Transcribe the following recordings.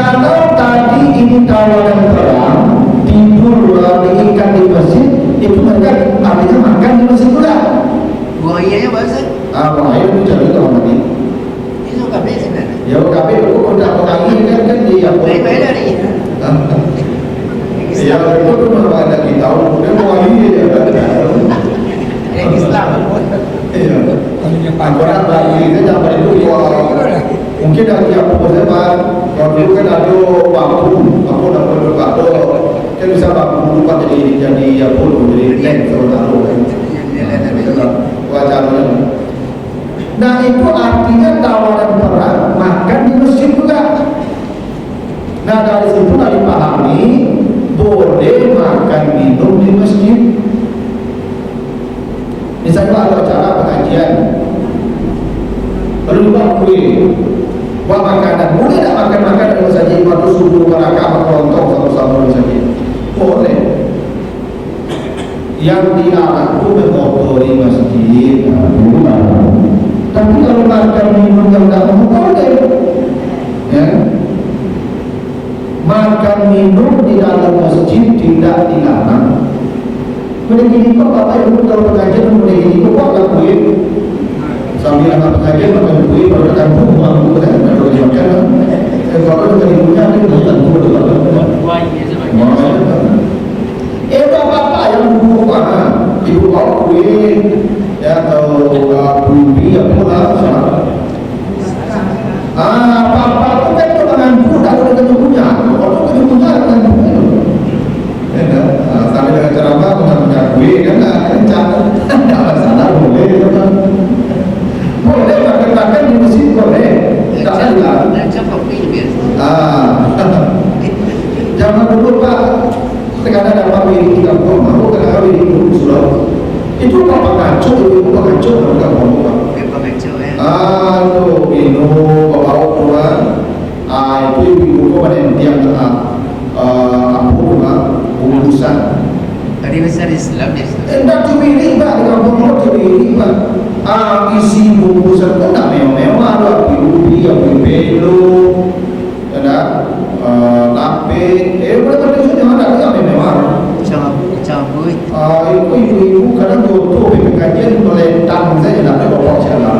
Kalau tadi ini tawaran perang tidur diikat di masjid, itu mereka artinya makan di masjid juga. Buayanya bahasa? Buaya itu jadi kalau nanti. Itu kafe sebenarnya. Ya kafe itu udah kaki kan dia. Baik-baik dari itu. Ya itu tuh mana ada kita tahu dia buaya ya. Yang Islam. Iya. Orang lagi itu sampai itu mungkin dari yang saya pak, kalau dulu kan ada bambu, aku dapat batu, kan bisa bambu lupa jadi pun jadi lem taruh kan. Wajarnya. Nah itu artinya tawaran perang makan di masjid juga. Nah dari situ dipahami boleh makan minum di masjid. Misalnya ada acara pengajian, lalu buat kue, buat makanan, boleh tak makan makanan saja, waktu subuh mereka merontok sama-sama saja, boleh. Yang dilarang itu mengotori masjid, tapi kalau makan minum yang tak mau boleh, ya. Makan minum di dalam masjid tidak dilarang. Boleh gini kok bapak ibu kalau pengajian boleh gini kok akan kue sambil anak pengajian makan kue pada kampung uang itu kan kalau dimakan kalau dengan ibunya ada bukan kue bapak yang dulu ibu bawa kue ya atau bumbi apa lah bapak itu kan mengantu kalau dengan ibunya kalau dengan ibunya dengan ibunya sampai dengan ceramah punya kue kan tidak masalah boleh kan boleh makan di masjid boleh tidak salah jangan dulu pak sekarang ada apa ini kita ngomong aku kena kawin di Pulau itu apa kacau itu apa kacau nggak ngomong pak tuh minum bawa keluar itu ibu kau ada yang urusan Tadi besar Islam ya. Enggak cemiri pak, di kampung lo cemiri pak. Isi bungkusan kan tak mewah-mewah, ada api pelo, ada tape, boleh berdiskusi mana ada yang mewah. Cabut. Itu ibu-ibu kadang jodoh pengajian melentang saja, tak ada bapak jalan.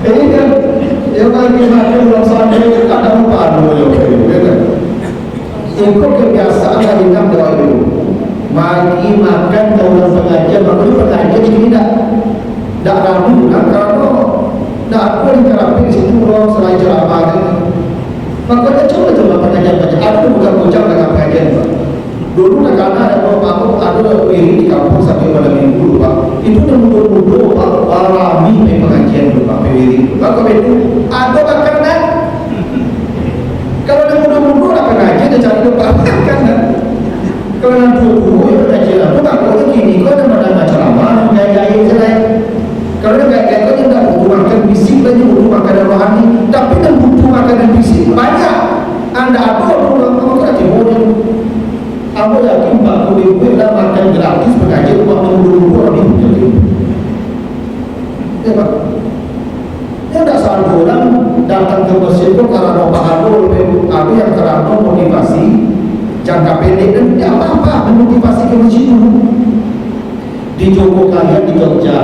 Ini kan yang lagi makan belum sampai kadang padu ya. Itu kebiasaan dari enam doa itu. Magi makan orang pengajian, makanya pengajian ini tidak ragu kan karena tidak aku di terapi di situ loh selain ceramah kan. Makanya coba pengajian. Aku bukan bocah dengan pengajian pak. Dulu karena ada aku ada piring di kampung sampai pada minggu pak. Itu yang mudah-mudah pak alami pengajian pak piring. Maka itu ada makanan. Kalau dia mudah-mudah nak pengajian dia cari tempat kan. Kalau nak dulu ya pengajian aku tak boleh gini. Kau ada mana ceramah gaya-gaya cerai. Kalau dia gaya-gaya kau tidak butuh makan bisik lagi butuh makanan rohani. Tapi kan butuh makanan bisik banyak. Anda apa kamu kena cemurun. Aku yakin Pak Kuliku dah makan gratis pengajian uang mudah-mudah ni jadi. Ya Pak. Ya tak salah orang datang ke masjid itu karena pahala ada yang karena motivasi jangka pendek dan tidak apa-apa memotivasi ke masjid dulu. Di Joko kalian di Jogja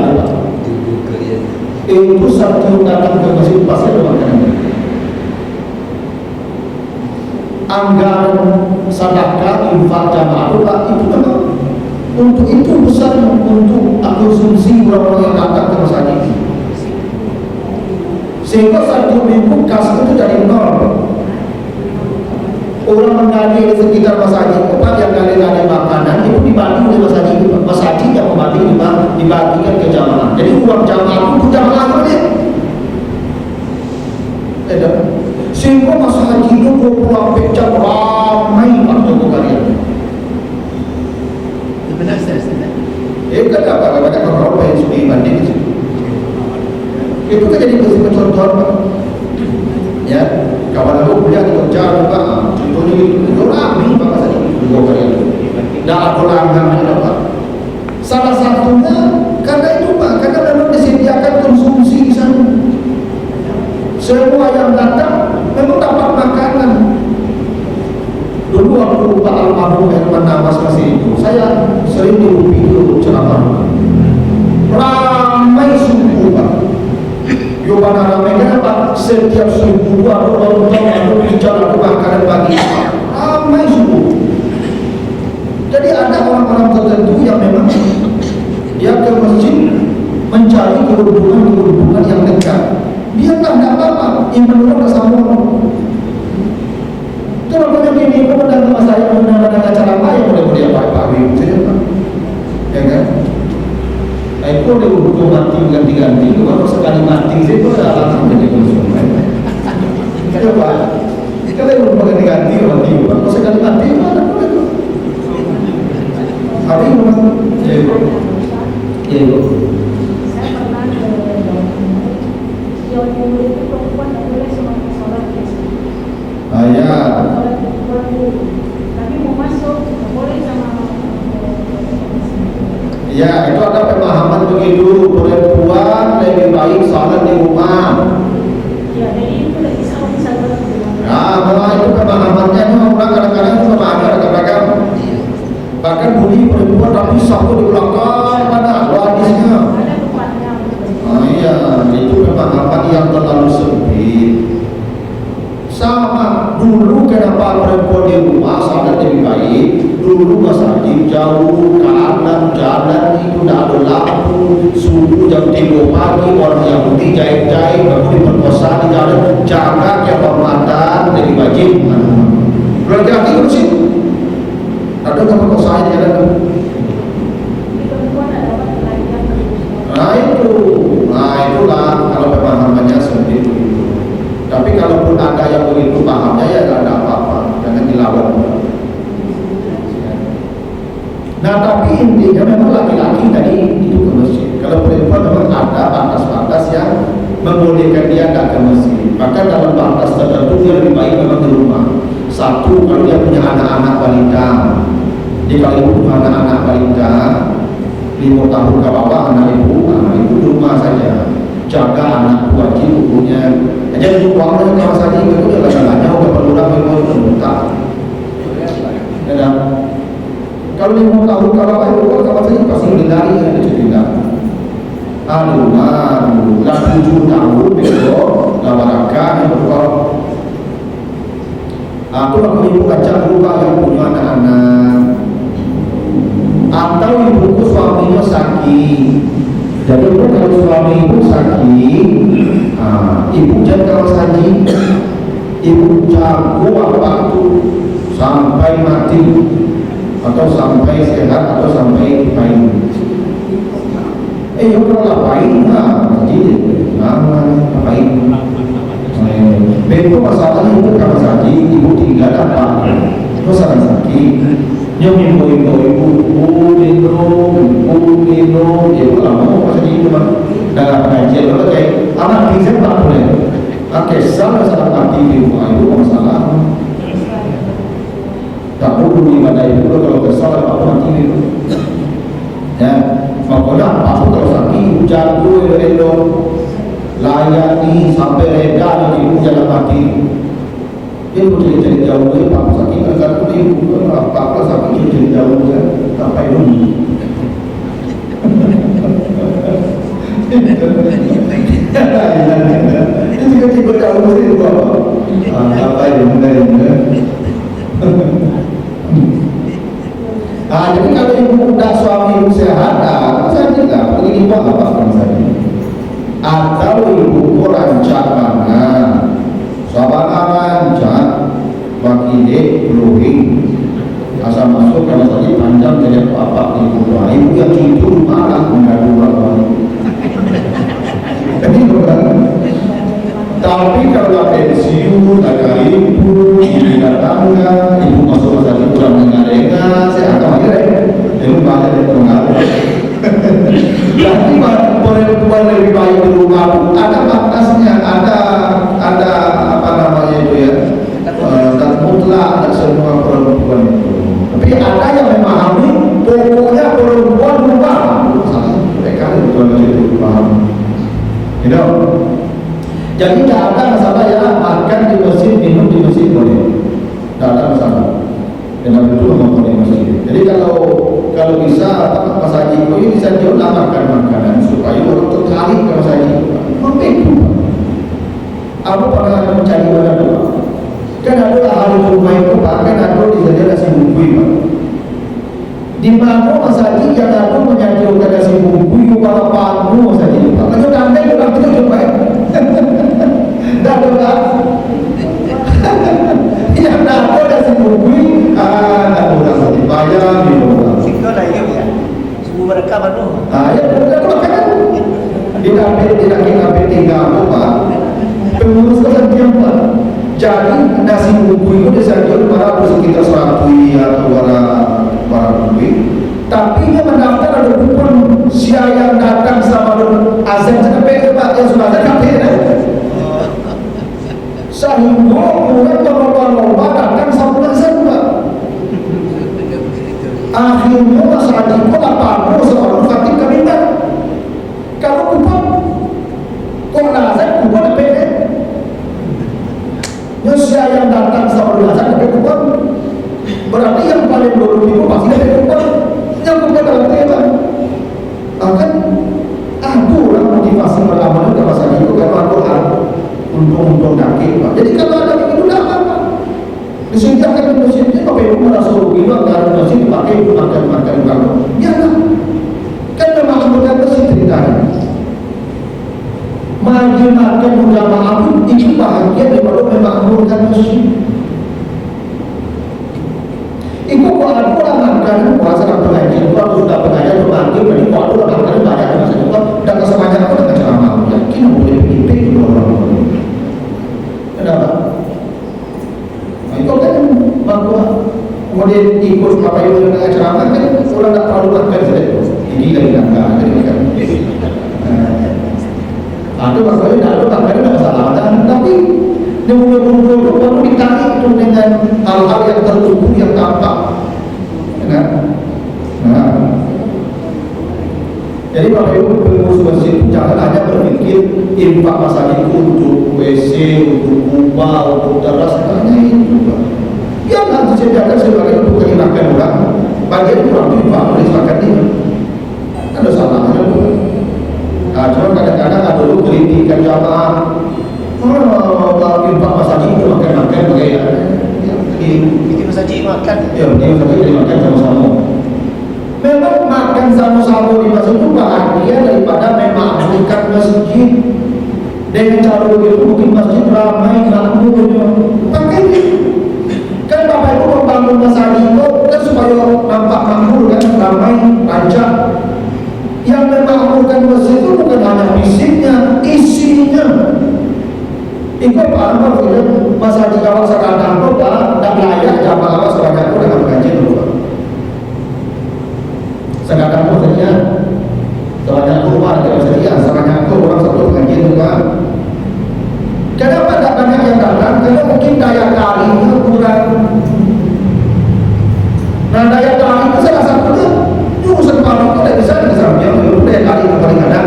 itu satu datang ke masjid pasti ada makanan. Anggaran sedekah infak jamaah itu memang untuk itu besar untuk konsumsi orang-orang yang datang ke masjid ini. Sehingga satu minggu kas itu dari nol. Orang menggali di sekitar masjid tempat yang gali-gali makanan itu dibagi oleh masjid itu. Masjid yang dibagikan ke jamaah. Jadi uang jamaah itu jamaah boleh. Sehingga masjid itu 20 jam ramai waktu kalian. Benar saya. Kenapa banyak orang yang sudah banding itu? Itu kan jadi contoh ya kawan aku kuliah di Jogja juga contohnya itu ramai bapak saja juga kalian tidak ada langganan apa salah satunya karena itu pak karena memang disediakan konsumsi di sana Semua yang datang memang dapat makanan. Dulu waktu Pak Almarhum Herman Namas masih itu, saya sering di video ceramah. Ramai suku Pak. Yobana ramai kenapa? Setiap suku aku bicara makanan pagi. Ramai suku. Jadi ada orang-orang tertentu yang memang dia ke masjid mencari kedudukan yang dekat. Dia tak ada apa-apa, iman orang bersama. Kalau macam ini, kau datang sama saya menggunakan acara apa yang boleh apa-apa, ya kan? Aku udah hukum mati ganti-ganti, kalau sekali mati saya pun dah langsung jadi konsumen. Coba, kalau yang hukum ganti-ganti mati, kalau sekali mati mana boleh tu? Tapi memang, ya. Saya pernah ke Jawa Timur itu perempuan tak boleh semakin sholat biasa. Ya. Tapi mau masuk tak boleh sama. Ya, itu ada pemahaman begitu, perempuan lebih baik sholat di rumah. Ya, jadi itu lagi sama bisa sholat di rumah. Nah, memang itu pemahamannya, orang kadang-kadang itu memang ada kadang-kadang. Bahkan bunyi perempuan tapi sapu di belakang mana ada hadisnya. Ada tempatnya. Iya, itu pemahaman yang terlalu sempit. Sama dulu kenapa perempuan di rumah sholat lebih baik? Dulu masjid jauh, kanan jalan itu tidak ada lampu, subuh jam 3 pagi orang Yahudi jahit-jahit baru diperkosa di jalan, jaga kehormatan lebih wajib. Berarti lagi bersih. Ada nggak perkosaan di jalan? Di perempuan ada apa lagi yang terus. Nah itulah kalau pemahamannya seperti itu. Tapi kalaupun ada yang begitu pahamnya ya tidak ada apa-apa, jangan dilawan. Nah tapi intinya memang laki-laki tadi itu ke masjid. Kalau perempuan memang ada batas-batas yang membolehkan dia tidak ke masjid. Maka dalam batas tertentu dia lebih baik memang di rumah. Satu, kalau dia punya anak-anak balita. Jadi kalau ibu punya anak-anak balita 5 tahun ke bawah anak ibu di rumah saja. Jaga anak wajib ibunya. Jadi ibu orang yang kawasan saja itu dia lagi-lagi udah perlu lagi mau terbuka. Ya. Kalau 5 tahun kalau ibu kawasan saja pasti lari ada cerita. Aduh, 7 tahun besok lawarakan berkor. Aku kalau ibu baca rumah yang punya anak-anak, atau ibuku suaminya sakit. Jadi kalau suami ibu sakit, ibu jaga saji, ibu jago waktu sampai mati, atau sampai sehat, atau sampai baik. Kalau ngapain? Jadi ngapain? Bentuk masalahnya itu kalau saji, ibu tinggal apa? Itu salah sakit. Yang ibu minum, ya itu lama masa di itu dalam pengajian kalau kayak anak pingsan tak boleh. Kesal salah mati di rumah itu masalah. Tak perlu ibadah itu kalau kesal apa mati itu. Ya, makanya apa kalau sakit jago itu layani sampai reda di ibu jalan mati. Dia boleh jadi jauh dari pak sakit kan tu ibu apa sakit jadi jauh kan sampai dulu. Ini juga tiba jauh dari apa? Sampai dulu dari mana? Jadi kalau ibu udah suami ibu sehat, saya tidak pergi ibu apa kan saya. Atau ibu rancak mana? Sabar rancak bagi dek blowing asal masuk kalau tadi panjang jadi apa ibu doa ibu yang tidur malah mengganggu orang. Jadi bukan. Tapi kalau pensiun agak ibu tangga ibu masuk masa liburan mengarenga saya akan akhirnya ibu banyak yang pengaruh. Tapi perempuan lebih baik di rumah ada batasnya, ada apa namanya itu ya, dan mutlak dan semua perempuan itu. Tapi ada yang memahami pokoknya perempuan rumah. Salah mereka itu paham. You know? Jadi tidak ada masalah ya makan di masjid, minum di masjid boleh. Tidak ada masalah. Dan itu memang di masjid. Jadi kalau bisa apa Mas Haji itu bisa diolah makan makanan supaya orang tertarik ke Mas Haji. Membantu. Aku pernah mencari mana doa. Kan ada hari Jumat itu bahkan ada di sana nasi bumbu Pak. Di mana Mas Haji yang aku menyajikan nasi bumbu para panu Mas Haji. Kalau nanti orang itu coba. Dah doa. Yang nak nasi bumbu tak boleh dibayar di doa. Singkau lah ya. Semua mereka baru. Ya sudah makan. Tidak kita tinggal apa? Pengurus kesentrian Pak. Jadi nasi bumbu itu disajikan para sekitar 100 atau para bumbu. Tapi dia mendaftar ada kupon siapa yang datang sama azan sampai Pak yang sudah ada kan? Sehingga orang berlomba-lomba datang sama azan Pak. Akhirnya Mas Haji pun apa seorang khatib kami tak. Kalau kupon kok azan kupon apa ya? Siapa yang datang sama azan dapat kupon. Berarti yang paling dulu itu pasti dapat kupon. Yang kupon dalam tema. Akan ada orang motivasi beramal ke Mas Haji itu kalau ada untung-untung daging Pak. Jadi kalau ada begitu tidak apa-apa. Disediakan di masjidnya Bapak Ibu merasa rugi anggaran masjid dipakai untuk makan-makan kamu. Ya kan? Kan memang anggota masjid ceritanya. Makan berjamaah itu bahagia daripada memang anggota masjid. Ibu kalau ada makan puasa dan pengajian, kalau sudah pengajian berbagi, berarti kalau ada makan banyak masa juga dan kesemuanya aku dengan ceramah. Yakin boleh begitu orang. Kenapa? Itu kan bahwa kemudian ikut Bapak Ibu dengan ceramah kan orang tak terlalu makan saja. Ini lagi enggak ada kan. Ada masalah tidak ada makan tidak masalah. Tapi nunggu-nunggu itu baru ditarik itu dengan hal-hal yang tertutup yang tampak. Jadi Bapak Ibu pengurus masjid jangan hanya berpikir infak masalah itu untuk WC, untuk kubah, untuk teras, hanya itu. Ya nanti disediakan sebagai untuk kehilangan orang. Bagian orang itu infak boleh makan ini. Ada salahnya bukan? Nah, cuma kadang-kadang ada dulu kritikan jamaah. Infak masalah itu makan-makan bagaimana? Bikin Mas Haji makan. Ya, dia makan sama-sama. Memang makan sama-sama di masjid itu bahagia daripada memang mengikat masjid. Dengan cara begitu mungkin masjid ramai makmurnya. Makanya kan Bapak Ibu membangun masjid itu kan supaya nampak makmur kan, ramai, lancar. Yang memakmurkan masjid itu bukan hanya fisiknya, isinya. Ikut paham kalau masjid kalau sekarang itu tak layak jamaah sebanyak itu dengan pengajian dulu Pak. Sekarang maksudnya sebanyak rumah tidak sedia, sebanyak itu orang satu pengajian juga. Kenapa tak banyak yang datang? Karena mungkin daya tariknya kurang. Nah daya tarik itu salah satunya urusan paling tidak bisa disampaikan dulu daya tarik yang paling ada.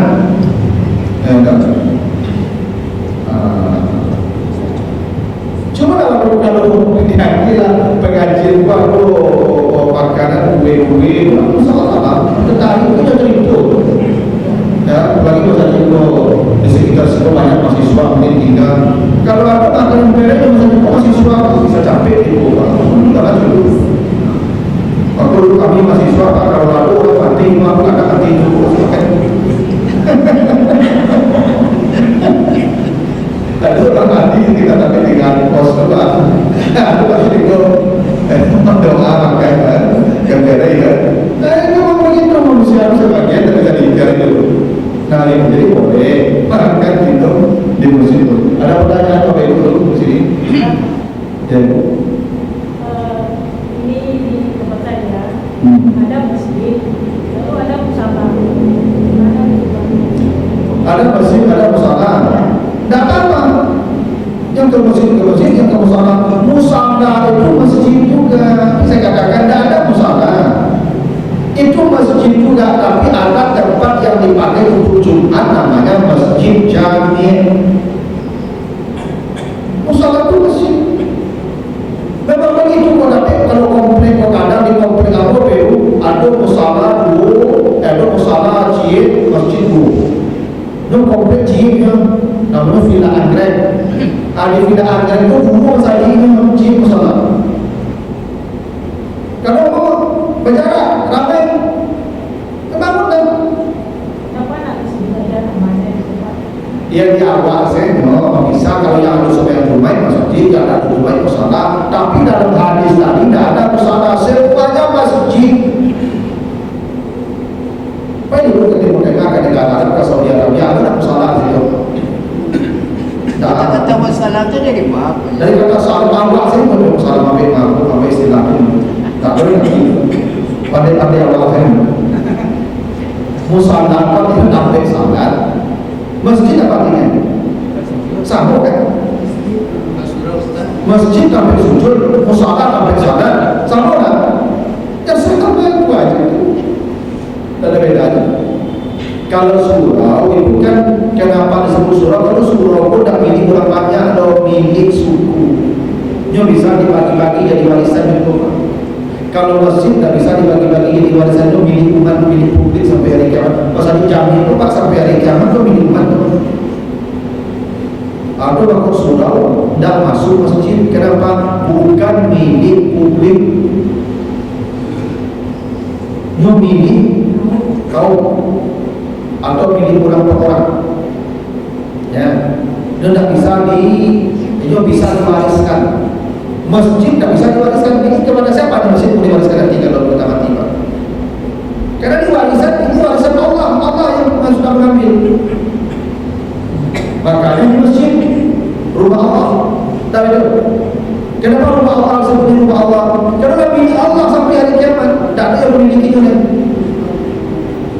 Cuma kalau diambil pengajian baru makanan kue-kue salah tetapi itu jadi itu ya bagi masa itu di sekitar situ banyak mahasiswa mungkin tinggal kalau ada makanan kue itu mahasiswa bisa capek itu tidak ada dulu waktu dulu kami mahasiswa kalau lalu orang kantin aku ada kantin itu lalu orang kantin kita tapi tinggal kos juga aku pasti itu doa makan gara-gara ya itu begitu manusia sebagian tidak bisa diincar itu nah yang jadi boleh makan gitu di musim itu ada pertanyaan apa itu dulu di sini ya ini di tempat saya ada masjid lalu ada musabah ada masjid ada ada musala dulu, ada musala jihad masjid dulu. Nó komplit jihad nya, namanya villa anggrek. Ada villa anggrek itu dulu saya ini jihad musala. Kalau mau berjarak ramai, kebangun kan? Kenapa nak sebenarnya namanya itu Pak? Yang di awal saya bisa kalau yang ada supaya rumah masjid, yang ada rumah musala. Tapi dalam hadis tadi tidak ada musala, semuanya masjid. Apa yang dulu ketemu dengan negara Arab ke Saudi Arabia ada musala itu. Kata masalah tu dari apa? Dari kata soal awal saya pun musala sampai istilah ini. Tak boleh lagi. Pandai-pandai awal saya. Musala itu sampai salat. Masjid apa artinya? Sama kan? Masjid sampai sujud, musala sampai salat, sama kan? Ya sama yang gua aja itu. Tak ada bedanya. Kalau surau itu kan kenapa disebut surau? Kalau surau pun tak milik orang banyak atau milik suku. Dia bisa dibagi-bagi jadi warisan itu. Kalau masjid tak bisa dibagi-bagi jadi warisan itu milik umat, milik publik sampai hari kiamat. Pasal dijamin itu Pak sampai hari kiamat itu milik umat. Atau waktu surau tidak masuk masjid. Kenapa? Bukan milik publik. Dia milik kaum atau milik orang per orang. Ya, dia tidak bisa diwariskan. Masjid tidak bisa diwariskan. Ini kepada siapa masjid boleh diwariskan nanti kalau kita mati Pak? Karena ini warisan Allah. Allah yang sudah mengambil. Makanya di masjid rumah Allah. Tahu itu? Kenapa rumah Allah seperti rumah Allah? Karena milik Allah sampai hari kiamat. Tak ada yang memilikinya.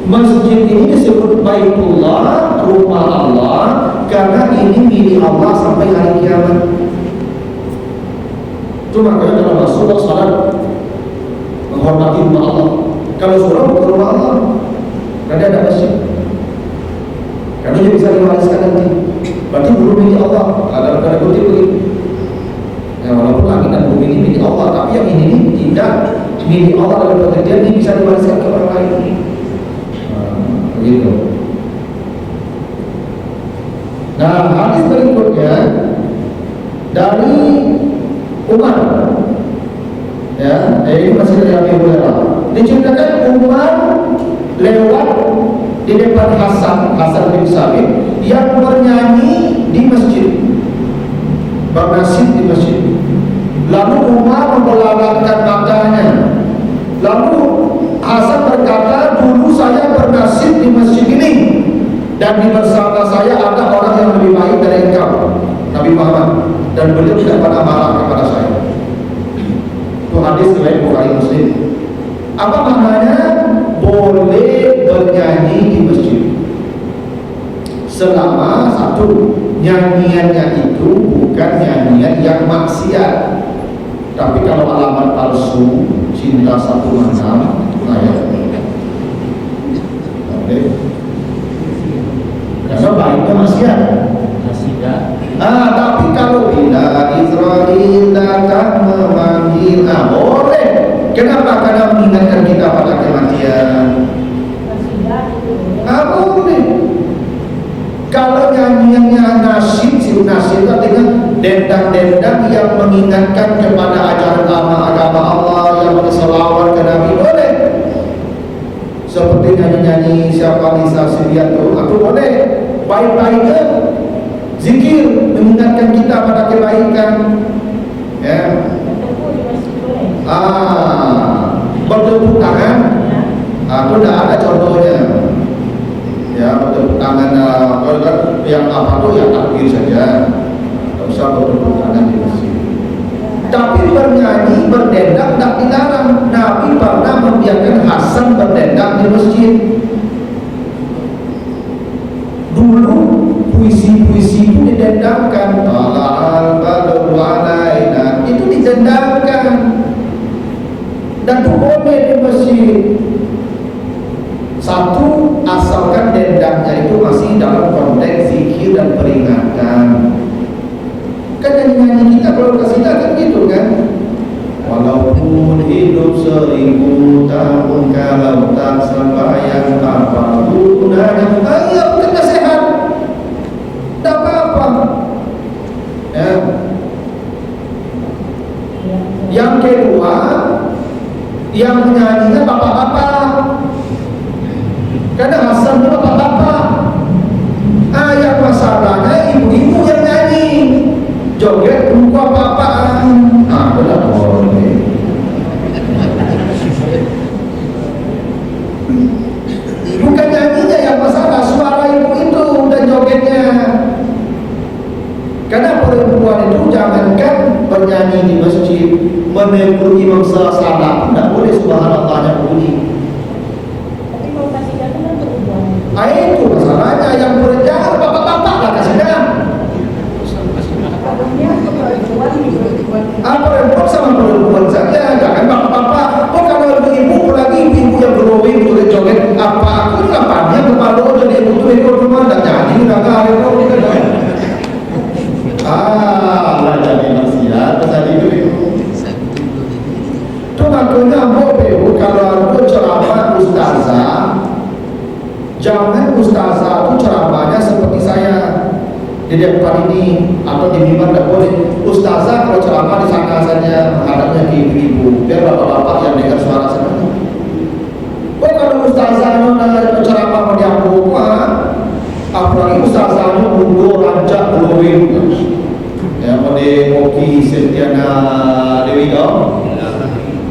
Masjid ini disebut Baitullah, rumah Allah, karena ini milik Allah sampai hari kiamat. Cuma kalau dalam Rasulullah salat menghormati rumah Allah. Kalau surau bukan rumah Allah, karena ada masjid. Karena dia bisa diwariskan nanti. Berarti belum milik Allah. Dalam kata kutip begitu. Ya, walaupun langit dan bumi ini milik Allah, tapi yang ini tidak milik Allah dalam pengertian ini bisa diwariskan ke orang lain. Begitu. Nah, hadis berikutnya dari Umar. Ya, ini masih dari Abi Hurairah. Diceritakan Umar lewat di depan Hasan bin Sabit yang bernyanyi di masjid, bernasib di masjid. Lalu Umar membelalakan matanya. Lalu Hasan berkata, dulu saya bernasib di masjid ini dan di bersama saya ada orang yang lebih baik dari engkau, Nabi Muhammad, dan beliau tidak pernah marah kepada saya. Itu hadis riwayat Bukhari Muslim. Apa maknanya? Boleh bernyanyi di masjid selama satu, nyanyiannya itu bukan nyanyian yang maksiat. Tapi kalau alamat palsu, cinta satu macam, ayat. Oke. Karena baiknya maksiat. Tapi kalau bila Israel datang memanggil, boleh. Kenapa? Karena mengingatkan kita pada kematian. Boleh. Kalau nyanyiannya nasyid, nasyid artinya dendang-dendang yang mengingatkan kepada ajaran agama Allah, yang berselawat ke Nabi, boleh. Seperti nyanyi-nyanyi siapa Nisa Subianto, itu boleh. Baik-baiknya zikir mengingatkan kita pada kebaikan. Ya. Bertepuk tangan, itu tidak ada contohnya. Ya, bertepuk tangan yang apa tuh ya takbir saja, tak usah bertepuk tangan di masjid. Tapi bernyanyi, berdendang tak dilarang. Nabi pernah membiarkan Hasan berdendang di masjid. Dulu puisi-puisi itu didendangkan. Tala'al badru alaina, itu didendangkan. Dan itu boleh di masjid. Satu, asalkan dendangnya itu masih dalam konteks zikir dan peringatan. Kan nyanyi-nyanyi kita kalau kasidah kan gitu kan. Walaupun hidup hidup 1000 tahun kalau tak sembahyang apa gunanya? Ayo kita sehat, tak apa-apa. Ya. Yang kedua, yang menyanyinya bapak-bapak, karena Hasan itu bapak-bapak. Yang masalahnya ibu-ibu yang nyanyi, joget muka bapak. Benar boleh. Bukan nyanyinya yang masalah, suara ibu itu dan jogetnya. Karena perempuan itu jangankan bernyanyi di masjid, menegur imam salat tidak boleh subhanallahnya bunyi. Tapi kalau kasih dana kan berubah. Itu masalahnya, yang berjalan bapak-bapak lah kasihnya. Kadangnya perempuan dibuat. Perempuan sama perempuan saja, jangan bapak-bapak. Kalau ibu lagi ibu yang glowing joget apa aku ngapainnya kepala jadi ibu tuh ikut rumah dan jadi enggak itu. Lah jadi maksiat tadi itu. Itu makanya Bu kalau aku ceramah ustazah, jangan ustazah itu ceramahnya seperti saya di depan ini atau di mimbar, tidak boleh. Ustazah kalau ceramah di sana saja menghadapnya ke ibu-ibu, biar bapak-bapak yang dengar suara saya. Kalau ustazahnya ceramah di aku, apalagi ustazahnya mundur rancak glowing, ya pada Oki Setiana Dewi dong.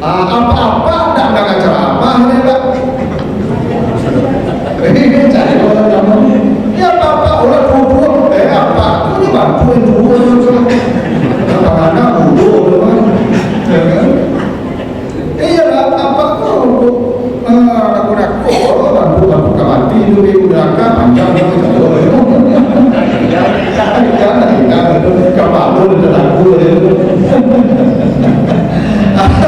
Apa-apa tidak ceramah ya Pak. Cari orang kamu. Ya apa orang dulu apa? Ini bantuin dulu juga. Mana mundur kan? Iya apa kok? Aku bantu kemati itu di udara panjang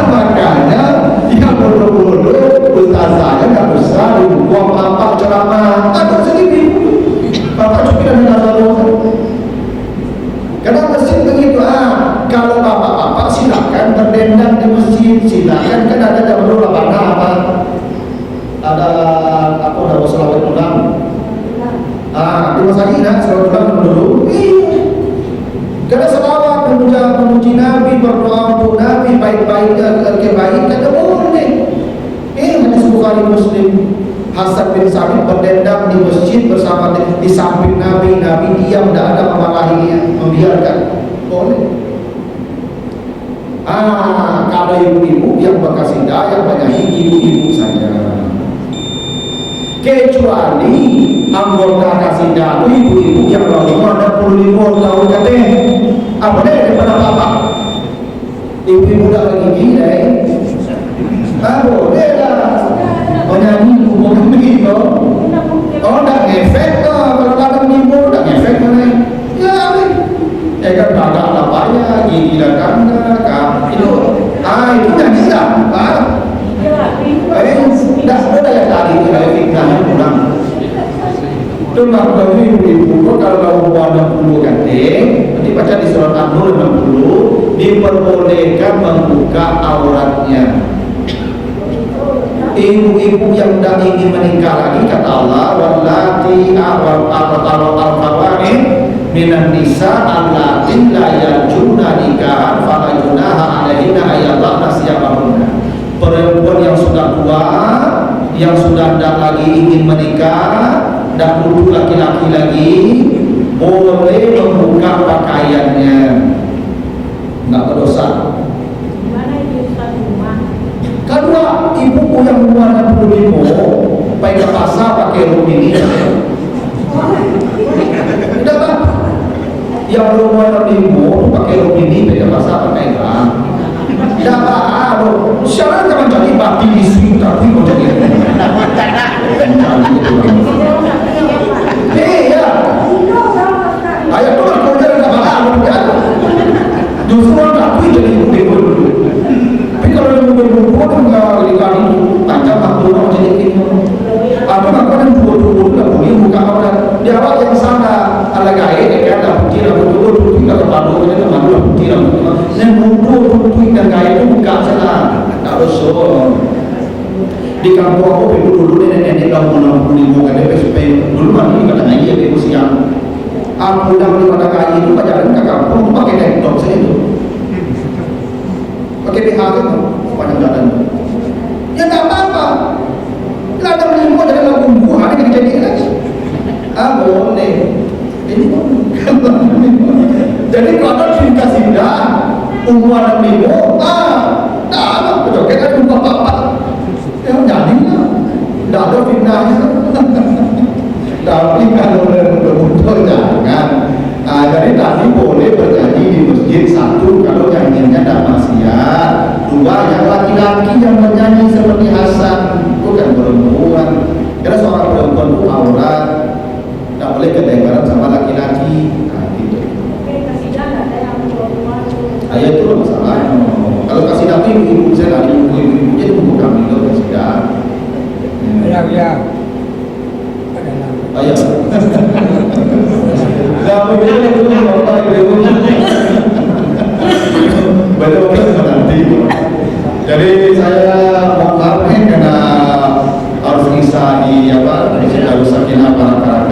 makanya yang bodoh-bodoh ustazahnya nggak usah dibuang apa ceramah atau sedikit bapak cukup dan nazar karena masjid begitu. Kalau bapak-bapak silakan berdendang di masjid, silakan, kan ada jam dulu apa ada apa udah selawat ulang di Masjidina selawat ulang dulu. Karena selawat memuji Nabi, berdoa untuk Nabi, baik-baik kebaikan ada boleh. Hadis Bukhari Muslim, Hasan bin Sabit berdendang di masjid bersama di samping Nabi diam, tidak ada memarahinya, membiarkan, boleh. Kalau ibu-ibu yang berkasidah yang banyak ibu-ibu saja. Kecuali anggota kasidah itu ibu-ibu yang baru 65 tahun katanya. Apa deh daripada bapak? Ibu-ibu dah lagi gila boleh lah menyanyi hubungan begitu. Tak ngefek kalau kadang ibu tak ngefek mana ya kan agak lapanya gigi dan kanda itu itu nyanyi tak tidak ada yang tadi itu dari fitnahnya pulang. Itu maknanya ibu-ibu kalau mau 60 ganting nanti baca di surat An-Nur 60 diperbolehkan membuka auratnya. Ibu-ibu yang tidak ingin menikah lagi kata Allah wallati al-fawarid minan nisa allati la yarjuna nikahan fala junaha alaihinna ayatah nasiyabahunna. Perempuan yang sudah tua, yang sudah tidak lagi ingin menikah, tidak butuh laki-laki lagi, boleh membuka pakaiannya, tidak berdosa. Kedua, ibuku yang umur 65 pergi ke pasar pakai rumini. Tidak apa? Yang umur 65 pakai rumini pergi ke pasar pakai gelang. Tidak apa? Syarat jangan jadi bakti isu tapi mau jadi. Ya. Ayat tu aku jangan tak faham ya. Justru aku jadi ibu-ibu. Tapi kalau ibu-ibu pun dikali panjang waktu mau jadi ibu. Apa makanya dua-dua tak boleh buka aurat. Di awal yang sana ala gaya kan tak putih betul tidak kepadu kita malu putih dan mundur dan gaya itu buka sana. Tak usah hubungan DPSP dulu mandi di kota Kayi ya siang. Aku udah di kota Kayi itu pacaran ke kampung pakai tektok saya itu, pakai BH itu sepanjang jalan. Ya tak apa-apa. Ladang lingko jadi lagu buah ada jadi lagi. Boleh. Ini jadi kalau dikasih dah umuran limo, dah betul kan bapak-bapak. Yang jadi lah, dah ada fitnahnya. Tapi kalau betul jangan. Jadi tadi boleh bernyanyi di masjid satu kalau nyanyinya tidak maksiat. Dua yang laki-laki yang bernyanyi seperti Hasan bukan perempuan. Karena seorang perempuan itu aurat, tidak boleh kedengaran sama laki-laki. Nah, gitu. Oke, kasih jalan ada yang keluar. Ayah itu loh masalah. Kalau kasih dapet ibu-ibu saya lari ibu-ibunya itu bukan kami loh kasih dapet. Ya. Ayah. Dah begini itu bapak ibu. Betul nanti. Jadi saya mau karena harus bisa di harus sakinah para